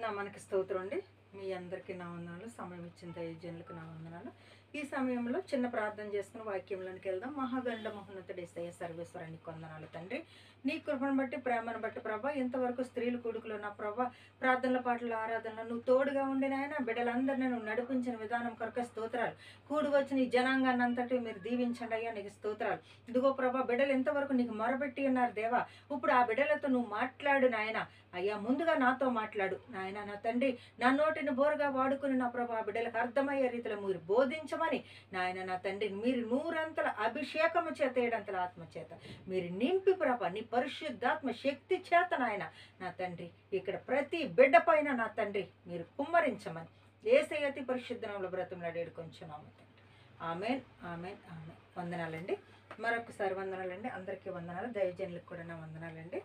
నామానికి స్తోత్రం అండి. మీ అందరికీ నా వందనాలు. సమయం ఇచ్చిన దైవజనులకు నా వందనాలు. ఈ సమయంలో చిన్న ప్రార్థన చేసుకుని వాక్యంలోనికి వెళ్దాం. మహాగండ మహోన్నతుడు యేసయ్య సర్వేశ్వరానికి వందనాలు తండ్రి. నీ కృపను బట్టి ప్రేమను బట్టి ప్రభా ఇంతవరకు స్త్రీలు కొడుకులు నా ప్రభా ప్రార్థనల పాటల ఆరాధనలు నువ్వు తోడుగా ఉండి నాయన బిడ్డలందరినీ నువ్వు నడిపించిన విధానం కొరకు స్తోత్రాలు. కూడి వచ్చిన ఈ జనాంగాన్ని అంతటి మీరు దీవించండి అయ్యా, నీకు స్తోత్రాలు. ఇదిగో ప్రభా బిడ్డలు ఇంతవరకు నీకు మొరబెట్టి ఉన్నారు దేవా. ఇప్పుడు ఆ బిడ్డలతో నువ్వు మాట్లాడు నాయన. అయ్యా ముందుగా నాతో మాట్లాడు నాయన. నా తండ్రి నా నోటిని బోరుగా వాడుకుని నా ప్రభా బిడ్డలకు అర్థమయ్యే రీతిలో మీరు బోధించమని నాయన. నా తండ్రి మీరు నూరంతల అభిషేకము చేత ఏడంతల ఆత్మ చేత మీరు నింపి ప్రభా నీ పరిశుద్ధాత్మ శక్తి చేత నాయన. నా తండ్రి ఇక్కడ ప్రతి బిడ్డ పైన నా తండ్రి మీరు కుమ్మరించమని యేసయ్య అతి పరిశుద్ధ నామములో బ్రతిమలాడి వేడుకొంచున్నాము తండ్రి. ఆమేన్ ఆమేన్ ఆమేన్. వందనాలండి. మరొకసారి వందనాలండి. అందరికీ వందనాలు. దైవజనులకు కూడా నా వందనాలండి.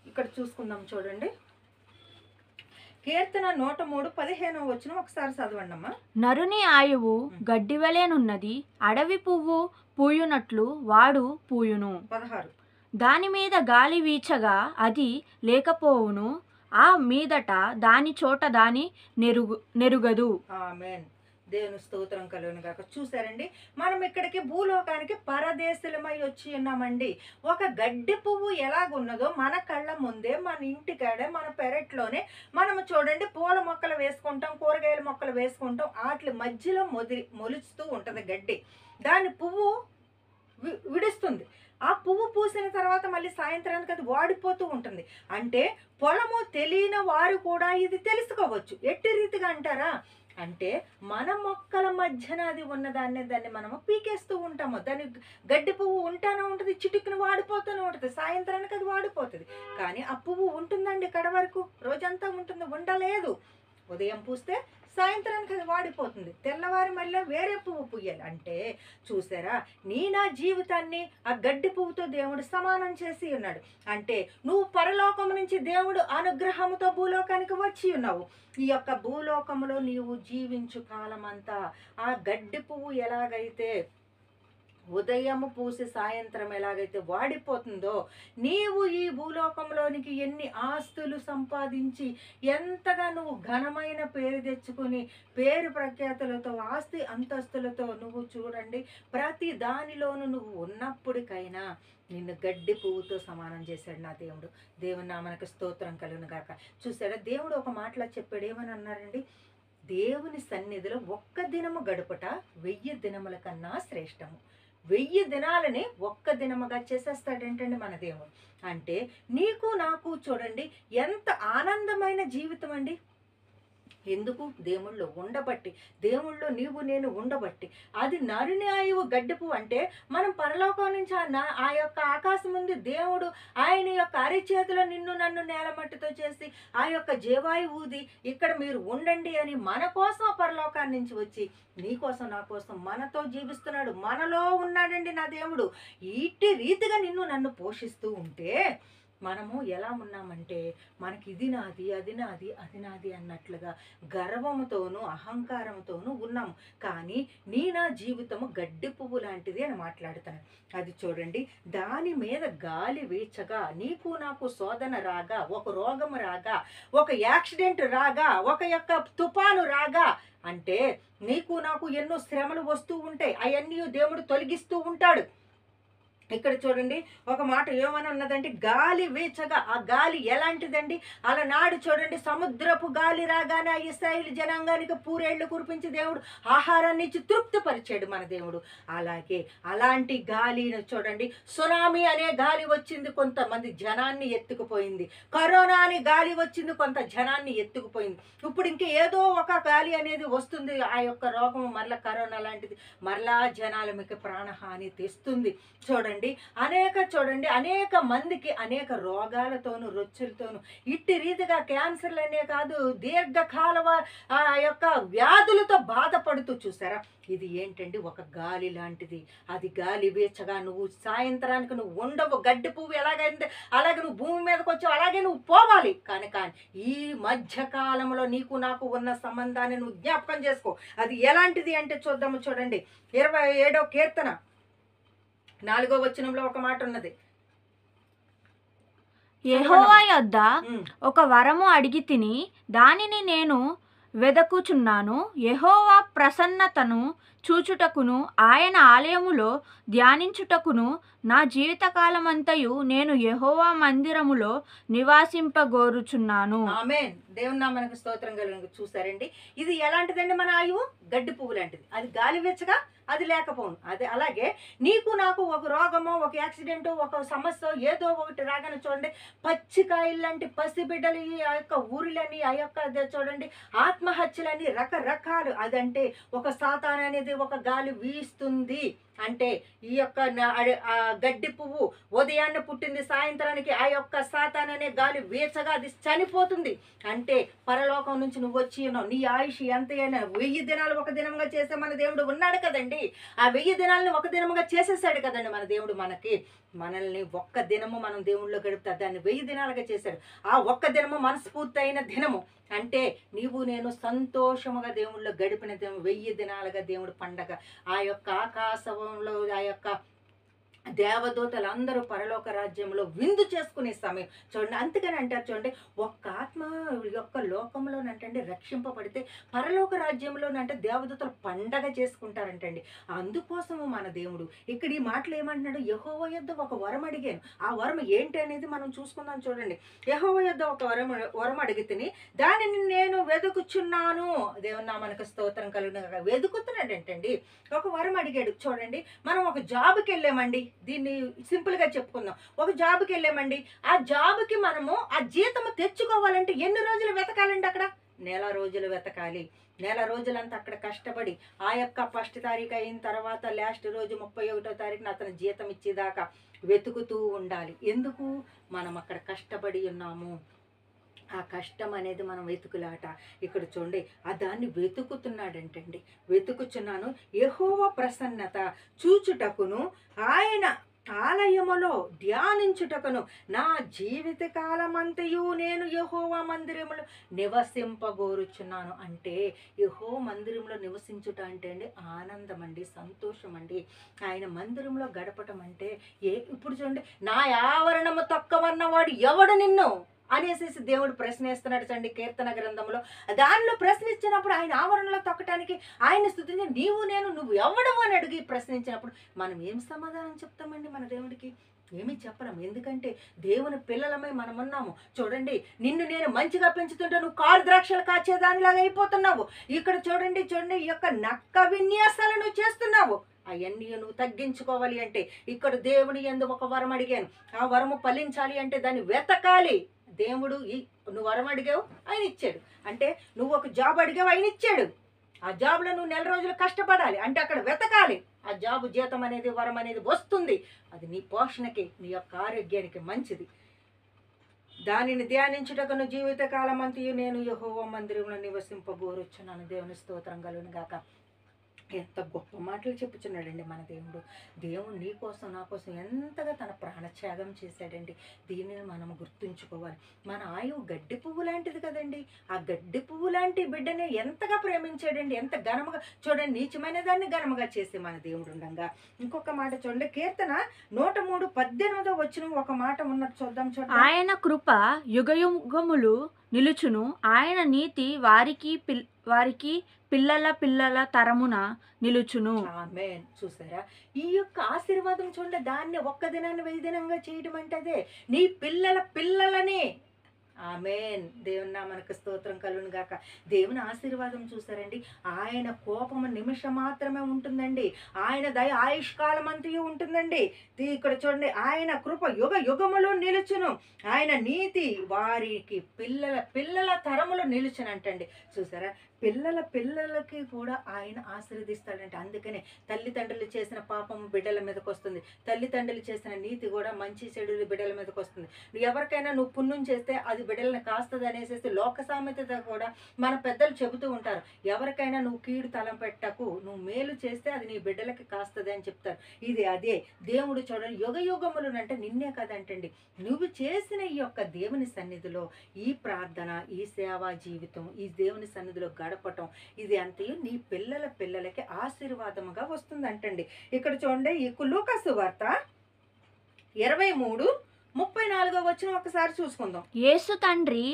ఇక్కడ చూసుకుందాం చూడండి. కీర్తన 103:15 వచనం ఒకసారి చదవండి అమ్మా. నరుని ఆయువు గడ్డివలెనున్నది, అడవి పువ్వు పూయునట్లు వాడు పూయును. 16. దాని మీద గాలి వీచగా అది లేకపోవును, ఆ మీదట దాని చోట దాని నెరుగదు. ఆమేన్. దేవుని స్తోత్రం కలుగును గాక. చూసారండి, మనం ఇక్కడికి భూలోకానికి పరదేశులమై వచ్చి ఉన్నామండి. ఒక గడ్డి పువ్వు ఎలాగున్నదో మన కళ్ళ ముందే మన ఇంటికాడే మన పెరట్లోనే మనము చూడండి పూల మొక్కలు వేసుకుంటాం, కూరగాయల మొక్కలు వేసుకుంటాం. వాటి మధ్యలో మొలుస్తూ ఉంటుంది గడ్డి. దాని పువ్వు విడుస్తుంది. ఆ పువ్వు పూసిన తర్వాత మళ్ళీ సాయంత్రానికి అది వాడిపోతూ ఉంటుంది. అంటే పొలము తెలియని వారు కూడా ఇది తెలుసుకోవచ్చు. ఎట్టి రీతిగా అంటారా అంటే మన మొక్కల మధ్యన అది దాన్ని మనము పీకేస్తూ ఉంటాము. దాని గడ్డి పువ్వు ఉంటానే ఉంటుంది, చిటుకుని వాడిపోతూనే ఉంటుంది. సాయంత్రానికి అది వాడిపోతుంది. కానీ ఆ పువ్వు ఉంటుందండి కడ వరకు, రోజంతా ఉంటుంది, ఉండలేదు. ఉదయం పూస్తే సాయంత్రానికి అది వాడిపోతుంది. తెల్లవారి మళ్ళీ వేరే పువ్వు పూయాలి. అంటే చూసారా, నా జీవితాన్ని ఆ గడ్డి పువ్వుతో దేవుడు సమానం చేసి ఉన్నాడు. అంటే నువ్వు పరలోకం నుంచి దేవుడు అనుగ్రహముతో భూలోకానికి వచ్చి ఉన్నావు. ఈ యొక్క భూలోకములో నీవు జీవించు కాలమంతా ఆ గడ్డి పువ్వు ఎలాగైతే ఉదయము పూసి సాయంత్రం ఎలాగైతే వాడిపోతుందో, నీవు ఈ భూలోకంలోనికి ఎన్ని ఆస్తులు సంపాదించి ఎంతగా నువ్వు ఘనమైన పేరు తెచ్చుకొని పేరు ప్రఖ్యాతులతో ఆస్తి అంతస్తులతో నువ్వు చూడండి ప్రతి దానిలోనూ నువ్వు ఉన్నప్పటికైనా నిన్ను గడ్డి పువ్వుతో సమానం చేశాడు నా దేవుడు. దేవుని నామమునకు స్తోత్రం కలుగును గాక. చూసారా, దేవుడు ఒక మాటలో చెప్పాడు. ఏమని అన్నారండి? దేవుని సన్నిధిలో ఒక్క దినము గడుపుట 1000 దినముల కన్నా శ్రేష్టము. 1000 దినాలని ఒక్క దినముగా చేసేస్తాడేంటండి మన దేవుడు. అంటే నీకు నాకు చూడండి ఎంత ఆనందమైన జీవితం అండి. ఎందుకు? దేవుళ్ళు ఉండబట్టి, దేవుళ్ళు నీవు నేను ఉండబట్టి. అది నరుని ఆయువు గడ్డిపు అంటే మనం పరలోకం నుంచి ఆ యొక్క ఆకాశం ఉంది దేవుడు ఆయన యొక్క అరిచేతిలో నిన్ను నన్ను నేలమట్టితో చేసి ఆ యొక్క జీవాయు ఊది ఇక్కడ మీరు ఉండండి అని మన కోసం పరలోకాన్ని నుంచి వచ్చి నీ కోసం నా కోసం మనతో జీవిస్తున్నాడు, మనలో ఉన్నాడండి నా దేవుడు. ఇట్టి రీతిగా నిన్ను నన్ను పోషిస్తూ ఉంటే మనము ఎలా ఉన్నామంటే మనకి ఇది నాది అది నాది అది నాది అన్నట్లుగా గర్వముతోనూ అహంకారంతోనూ ఉన్నాము. కానీ నా జీవితము గడ్డి పువ్వు లాంటిది అని మాట్లాడుతాను. అది చూడండి, దాని మీద గాలి వీచగా నీకు నాకు శోధన రాగా, ఒక రోగము రాగా, ఒక యాక్సిడెంట్ రాగా, ఒక యొక్క తుఫాను రాగా, అంటే నీకు నాకు ఎన్నో శ్రమలు వస్తూ ఉంటాయి. అవన్నీ దేవుడు తొలగిస్తూ ఉంటాడు. ఇక్కడ చూడండి ఒక మాట ఏమని ఉన్నదంటే గాలి వీచగా. ఆ గాలి ఎలాంటిదండి? అలనాడు చూడండి సముద్రపు గాలి రాగానే ఇశ్రాయేలు జనాంగానికి పూరేళ్లు కురిపించి దేవుడు ఆహారాన్ని ఇచ్చి తృప్తిపరిచాడు మన దేవుడు. అలాగే అలాంటి గాలిని చూడండి, సునామీ అనే గాలి వచ్చింది, కొంతమంది జనాన్ని ఎత్తుకుపోయింది. కరోనా అనే గాలి వచ్చింది, కొంత జనాన్ని ఎత్తుకుపోయింది. ఇప్పుడు ఇంక ఏదో ఒక గాలి అనేది వస్తుంది, ఆ యొక్క రోగం మరలా కరోనా లాంటిది మరలా జనాల మీకు ప్రాణహాని తెస్తుంది. చూడండి అనేక మందికి అనేక రోగాలతోనూ రొచ్చులతోనూ ఇట్టి రీతిగా క్యాన్సర్లు అనే కాదు దీర్ఘకాల ఆ యొక్క వ్యాధులతో బాధపడుతూ చూసారా. ఇది ఏంటండి? ఒక గాలి లాంటిది. అది గాలి వీచగా నువ్వు సాయంత్రానికి నువ్వు ఉండవు. గడ్డి పువ్వు ఎలాగైంది అలాగే నువ్వు భూమి మీదకి వచ్చావు, అలాగే నువ్వు పోవాలి. కానీ ఈ మధ్యకాలంలో నీకు నాకు ఉన్న సంబంధాన్ని నువ్వు జ్ఞాపకం చేసుకో. అది ఎలాంటిది అంటే చూద్దాము. చూడండి 27వ కీర్తన 4వ వచనంలో ఒక మాట ఉన్నది. యెహోవా యొద్ద ఉమ్. ఒక వరము అడిగి తిని దానిని నేను వెదకుచున్నాను. యెహోవా ప్రసన్నతను చూచుటకును ఆయన ఆలయములో ధ్యానించుటకును నా జీవితకాలమంతయు నేను యెహోవా మందిరములో నివాసింపగోరుచున్నాను. ఆమేన్. దేవుని నామానికి స్తోత్రం కలుగును. చూసారండి, ఇది ఎలాంటిదండి? మన ఆయువు గడ్డి పువ్వు లాంటిది. అది గాలి వెచ్చగా అది లేకపోను. అదే అలాగే నీకు నాకు ఒక రోగమో ఒక యాక్సిడెంటో ఒక సమస్య ఏదో ఒకటి రాగానే చూడండి, పచ్చికాయలు లాంటి పసిబిడ్డలు ఆ యొక్క ఊరిలని ఆ యొక్క చూడండి ఆత్మహత్యలని రకరకాలు. అదంటే ఒక సాతాన్ అనేది ఒక గాలి వీస్తుంది అంటే ఈ యొక్క ఆ గడ్డి పువ్వు ఉదయాన్నే పుట్టింది, సాయంత్రానికి ఆ యొక్క సాతాన్ అనే గాలి వీచగా అది చనిపోతుంది. అంటే పరలోకం నుంచి నువ్వు వచ్చి ఉన్నావు. నీ ఆయుష్ ఎంత అయినా 1000 దినాలు ఒక దినంగా చేసే మన దేవుడు ఉన్నాడు కదండి. ఆ 1000 దినాలని ఒక దినముగా చేసేసాడు కదండి మన దేవుడు. మనల్ని ఒక్క దినము మనం దేవుళ్ళో గడుపుతా దాన్ని 1000 దినాలుగా చేశాడు. ఆ ఒక్క దినము మనస్ఫూర్తి అయిన దినము అంటే నీవు నేను సంతోషముగా దేవుళ్ళో గడిపిన దినం 1000 దినాలుగా దేవుడు పండగ. ఆ యొక్క ఆకాశంలో ఆ యొక్క దేవదూతలందరూ పరలోక రాజ్యంలో విందు చేసుకునే సమయం చూడండి. అందుకని అంటారు చూడండి, ఒక్క ఆత్మ యొక్క లోకంలోనంటండి రక్షింపబడితే పరలోక రాజ్యంలోనంటే దేవదూతలు పండగ చేసుకుంటారంటండి. అందుకోసము మన దేవుడు ఇక్కడ ఈ మాటలు ఏమంటున్నాడు, యెహోవా యొద్ద ఒక వరం అడిగాను. ఆ వరం ఏంటి అనేది మనం చూసుకుందాం. చూడండి, యెహోవా యొద్ద ఒక వరం అడిగితిని దానిని నేను వెతుకుచున్నాను. దేవుని నామానికి స్తోత్రం కలుగును. వెతుకుతున్నాడు ఏంటండి, ఒక వరం అడిగాడు. చూడండి, మనం ఒక జాబ్కి వెళ్ళామండి, దీన్ని సింపుల్ గా చెప్పుకుందాం. ఒక జాబ్కి వెళ్ళామండి, ఆ జాబ్కి మనము ఆ జీతము తెచ్చుకోవాలంటే ఎన్ని రోజులు వెతకాలండి? అక్కడ నెల రోజులు వెతకాలి. నెల రోజులంతా అక్కడ కష్టపడి ఆ యొక్క 1st తారీఖు అయిన తర్వాత లాస్ట్ రోజు 31వ తారీఖున అతను జీతం ఇచ్చేదాకా వెతుకుతూ ఉండాలి. ఎందుకు? మనం అక్కడ కష్టపడి ఉన్నాము. ఆ కష్టం అనేది మనం వెతుకులాట. ఇక్కడ చూడండి, ఆ దాన్ని వెతుకుతున్నాడంటండి. వెతుకుచున్నాను, యెహోవా ప్రసన్నత చూచుటకును ఆయన ఆలయములో ధ్యానించుటకును నా జీవిత కాలమంతయు నేను యెహోవా మందిరములో నివసింపగోరుచున్నాను. అంటే యెహోవా మందిరంలో నివసించుట అంటే అండి ఆనందం అండి, సంతోషం అండి. ఆయన మందిరంలో గడపటం అంటే ఇప్పుడు చూడండి, నా ఆవరణము తక్కువన్నవాడు ఎవడు నిన్ను అనేసి దేవుడు ప్రశ్నిస్తున్నాడు చండి కీర్తన గ్రంథంలో. దానిలో ప్రశ్నించినప్పుడు ఆయన ఆవరణలో తొక్కటానికి ఆయన స్తుతించి నువ్వు ఎవడవు అని అడిగి ప్రశ్నించినప్పుడు మనం ఏం సమాధానం చెప్తామండి మన దేవుడికి? ఏమీ చెప్పలేం. ఎందుకంటే దేవుని పిల్లలమై మనం ఉన్నాము. చూడండి, నిన్ను నేను మంచిగా పెంచుతుంటే నువ్వు కారు ద్రాక్షలు కాచేదానిలాగా అయిపోతున్నావు. ఇక్కడ చూడండి ఈ యొక్క నక్క విన్యాసాలు నువ్వు చేస్తున్నావు. అవన్నీ నువ్వు తగ్గించుకోవాలి అంటే ఇక్కడ దేవుని యందు ఒక వరం అడిగాను. ఆ వరము ఫలించాలి అంటే దాన్ని వెతకాలి. దేవుడు నువ్వు వరం అడిగావు, ఆయన ఇచ్చాడు. అంటే నువ్వు ఒక జాబ్ అడిగావు, ఆయన ఇచ్చాడు. ఆ జాబ్లో నువ్వు నెల రోజులు కష్టపడాలి అంటే అక్కడ వెతకాలి. ఆ జాబు జీతం అనేది వరం అనేది వస్తుంది. అది నీ పోషణకి నీ యొక్క ఆరోగ్యానికి మంచిది. దానిని ధ్యానించుటకును జీవితకాలం అంతయు నేను యెహోవా మందిరంలో నివసింపగోరుచున్నాను. దేవుని స్తోత్రం కలుగును గాక. ఎంత గొప్ప మాటలు చెప్పుచున్నాడండి మన దేవుడు. దేవుడు నీ కోసం నా కోసం ఎంతగా తన ప్రాణత్యాగం చేశాడండి. దీనిని మనం గుర్తుంచుకోవాలి. మన ఆయువు గడ్డి పువ్వు లాంటిది కదండి. ఆ గడ్డి పువ్వు లాంటి బిడ్డని ఎంతగా ప్రేమించాడండి, ఎంత ఘనముగా. చూడండి, నీచమైన దాన్ని ఘనముగా చేసే మన దేవుడు ఉండగా. ఇంకొక మాట చూడండి, కీర్తన 103:18 వచ్చిన ఒక మాట ఉన్నట్టు చూద్దాం. చూడండి, ఆయన కృప యుగయుగములు నిలుచును, ఆయన నీతి వారికి పిల్లల పిల్లల తరమున నిలుచును. ఆమేన్. చూసారా, ఈ యొక్క ఆశీర్వాదం చూడండి, దాన్ని ఒక్క దినాన్ని 1000 దినంగా చేయడం అంటే అదే నీ పిల్లల పిల్లలని. ఆమేన్. దేవుని నామమునకు స్తోత్రం కలుగును గాక. దేవుని ఆశీర్వాదం చూసారండి, ఆయన కోపము నిమిషం మాత్రమే ఉంటుందండి. ఆయన దయ ఆయుష్కాలం అంతయు ఉంటుందండి. ఇక్కడ చూడండి, ఆయన కృప యుగ యుగములో నిలుచును, ఆయన నీతి వారికి పిల్లల పిల్లల తరములో నిలుచునంటండి. చూసారా, పిల్లల పిల్లలకి కూడా ఆయన ఆశీర్వదిస్తాడంటే. అందుకనే తల్లిదండ్రులు చేసిన పాపం బిడ్డల మీదకి వస్తుంది, తల్లిదండ్రులు చేసిన నీతి కూడా మంచి చెడులు బిడ్డల మీదకి వస్తుంది. ఎవరికైనా నువ్వు పుణ్యం చేస్తే అది బిడ్డలను కాస్తుంది అనేసి లోక సామెత కూడా మన పెద్దలు చెబుతూ ఉంటారు. ఎవరికైనా నువ్వు కీడు తలం పెట్టకు, నువ్వు మేలు చేస్తే అది నీ బిడ్డలకి కాస్తుంది అని చెప్తారు. ఇది అదే దేవుడు చూడండి, యుగ యుగములు అంటే నిన్నే కదంటండి, నువ్వు చేసిన ఈ యొక్క దేవుని సన్నిధిలో ఈ ప్రార్థన, ఈ సేవా జీవితం, ఈ దేవుని సన్నిధిలో గడపటం, ఇది అంతయు నీ పిల్లల పిల్లలకి ఆశీర్వాదముగా వస్తుందంటండి. ఇక్కడ చూడండి, ఈ లూకా సువార్త 23 34వ వచనం ఒకసారి చూసుకుందాం. యేసు తండ్రి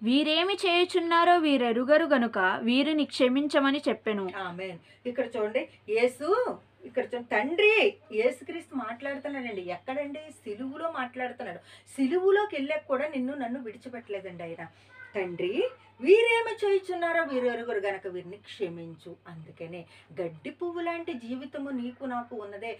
వీరేమి చేయుచున్నారో వీరెరుగరు గనుక వీరిని క్షమించమని చెప్పెను. ఆమేన్. ఇక్కడ చూడండి, యేసు ఇక్కడ చూడండి, తండ్రి యేసుక్రీస్తు మాట్లాడుతున్నాడండి. ఎక్కడండి? సిలువులో మాట్లాడుతున్నాడు. సిలువులోకి వెళ్ళాక కూడా నిన్ను నన్ను విడిచిపెట్టలేదండి ఆయన. తండ్రి వీరేమి చేయుచున్నారో వీరు ఎరుగురు గనక వీరిని క్షమించు. అందుకనే గడ్డి పువ్వు లాంటి జీవితము నీకు నాకు ఉన్నదే.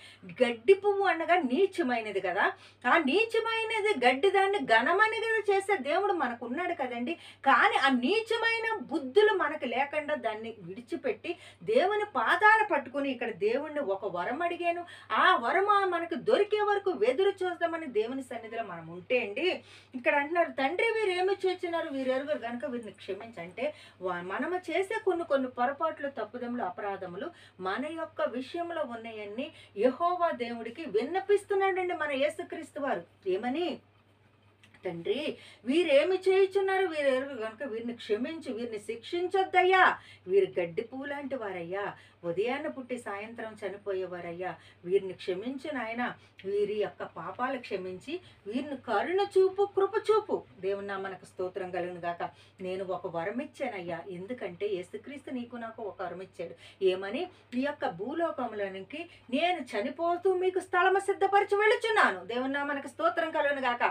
గడ్డి పువ్వు అనగా నీచమైనది కదా, ఆ నీచమైనది గడ్డి దాన్ని ఘనమని కదా చేసే దేవుడు మనకు ఉన్నాడు కదండి. కానీ ఆ నీచమైన బుద్ధులు మనకు లేకుండా దాన్ని విడిచిపెట్టి దేవుని పాదాలు పట్టుకుని ఇక్కడ దేవుణ్ణి ఒక వరం అడిగాను, ఆ వరం మనకు దొరికే వరకు వెదురు చూద్దామని దేవుని సన్నిధిలో మనం ఉంటే అండి, ఇక్కడ అంటున్నారు తండ్రి వీరేమి చేస్తున్నారు వీరు ఎరుగురు గనక వీరిని క్షమించంటే మనము చేసే కొన్ని పొరపాట్లు, తప్పుదములు, అపరాధములు మన యొక్క విషయంలో ఉన్నాయన్నీ యెహోవా దేవుడికి విన్నపిస్తున్నాడండి మన యేసుక్రీస్తు వారు. ఏమని? తండ్రి వీరేమి చేయుచున్నారు వీరు ఎరుగు కనుక వీరిని క్షమించి వీరిని శిక్షించొద్దయ్యా. వీరు గడ్డి పువ్వు లాంటి వారయ్యా, ఉదయాన్న పుట్టి సాయంత్రం చనిపోయేవారయ్యా. వీరిని క్షమించు నాయన, వీరి యొక్క పాపాలు క్షమించి వీరిని కరుణ చూపు, కృప చూపు. దేవుని నామమునకు స్తోత్రం కలుగును గాక. నేను ఒక వరం ఇచ్చానయ్యా, ఎందుకంటే యేసుక్రీస్తు నీకు నాకు ఒక వరం ఇచ్చాడు. ఏమని? ఈ యొక్క భూలోకంలోనికి నేను చనిపోతూ మీకు స్థలము సిద్ధపరిచి వెళ్ళుచున్నాను. దేవుని నామమునకు స్తోత్రం కలుగును గాక.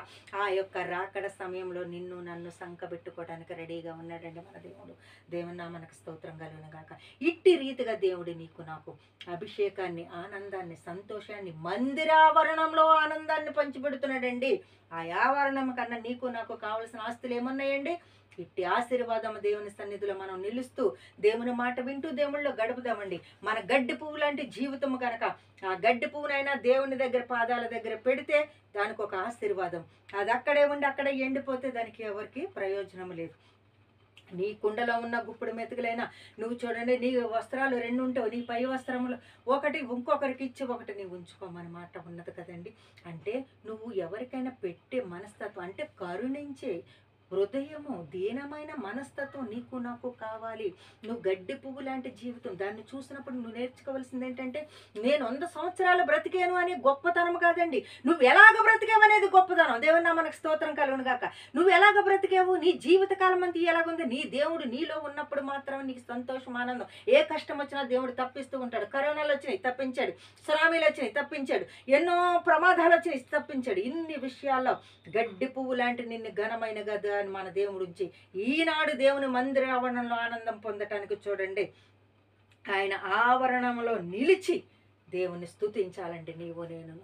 ఆ యొక్క రాకడ సమయంలో నిన్ను నన్ను సంకబెట్టుకోవడానికి రెడీగా ఉన్నాడండి మన దేవుడు. దేవుని నామమునకు స్తోత్రం కలుగును గాక. ఇట్టి రీతిగా దేవుడు నీకు నాకు అభిషేకాన్ని, ఆనందాన్ని, సంతోషాన్ని, మందిరావరణంలో ఆనందాన్ని పంచిపెడుతున్నాడండి. ఆ ఆవరణం కన్నా నీకు నాకు కావలసిన ఆస్తులు ఏమున్నాయండి? ఇట్టి ఆశీర్వాదం దేవుని సన్నిధిలో మనం నిలుస్తూ దేవుని మాట వింటూ దేవుళ్ళలో గడుపుదామండి. మన గడ్డి పువ్వు లాంటి జీవితము కనుక ఆ గడ్డి పువ్వునైనా దేవుని దగ్గర పాదాల దగ్గర పెడితే దానికి ఒక ఆశీర్వాదం. అది అక్కడే ఉండి అక్కడే ఎండిపోతే దానికి ఎవరికి ప్రయోజనం లేదు. నీ కుండలో ఉన్న గుప్పుడు మెతుకులైనా నువ్వు చూడండి, నీ వస్త్రాలు 2 ఉంటావు, నీ పై వస్త్రములు ఒకటి ఇంకొకరికి ఇచ్చి ఒకటి నీవు ఉంచుకోమని మాట ఉన్నది కదండి. అంటే నువ్వు ఎవరికైనా పెట్టే మనస్తత్వం అంటే కరుణించే హృదయము, దీనమైన మనస్తత్వం నీకు నాకు కావాలి. నువ్వు గడ్డి పువ్వు లాంటి జీవితం దాన్ని చూసినప్పుడు నువ్వు నేర్చుకోవాల్సింది ఏంటంటే, నేను 100 సంవత్సరాలు బ్రతికాను అనే గొప్పతనం కాదండి, నువ్వు ఎలాగ బ్రతికావు అనేది గొప్పతనం. దేవుని నామమునకు స్తోత్రం కలుగును గాక. నువ్వు ఎలాగ బ్రతికావు, నీ జీవితకాలం అంతా ఎలాగుంది, నీ దేవుడు నీలో ఉన్నప్పుడు మాత్రం నీకు సంతోషం, ఆనందం. ఏ కష్టం వచ్చినా దేవుడు తప్పిస్తూ ఉంటాడు. కరోనాలు వచ్చినాయి తప్పించాడు, సునామీలు వచ్చినాయి తప్పించాడు, ఎన్నో ప్రమాదాలు వచ్చినాయి తప్పించాడు. ఇన్ని విషయాల్లో గడ్డి పువ్వు లాంటి నిన్ను ఘనమైన గద మన దేవుడు ఉంచి ఈనాడు దేవుని మందిర ఆవరణంలో ఆనందం పొందటానికి చూడండి, ఆయన ఆవరణంలో నిలిచి దేవుని స్తుతించాలండి నీవు నేను.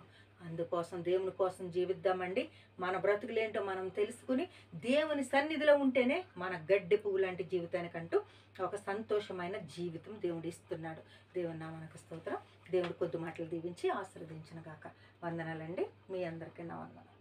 అందుకోసం దేవుని కోసం జీవిద్దామండి. మన బ్రతుకులేంటో మనం తెలుసుకుని దేవుని సన్నిధిలో ఉంటేనే మన గడ్డి పువ్వు లాంటి జీవితానికంటూ ఒక సంతోషమైన జీవితం దేవుడు ఇస్తున్నాడు. దేవుని నామమునకు స్తోత్రం. దేవుడు కొద్ది మాటలు దీవించి ఆశీర్వదించును గాక. వందనాలండి. మీ అందరికీ నా వందనాలు.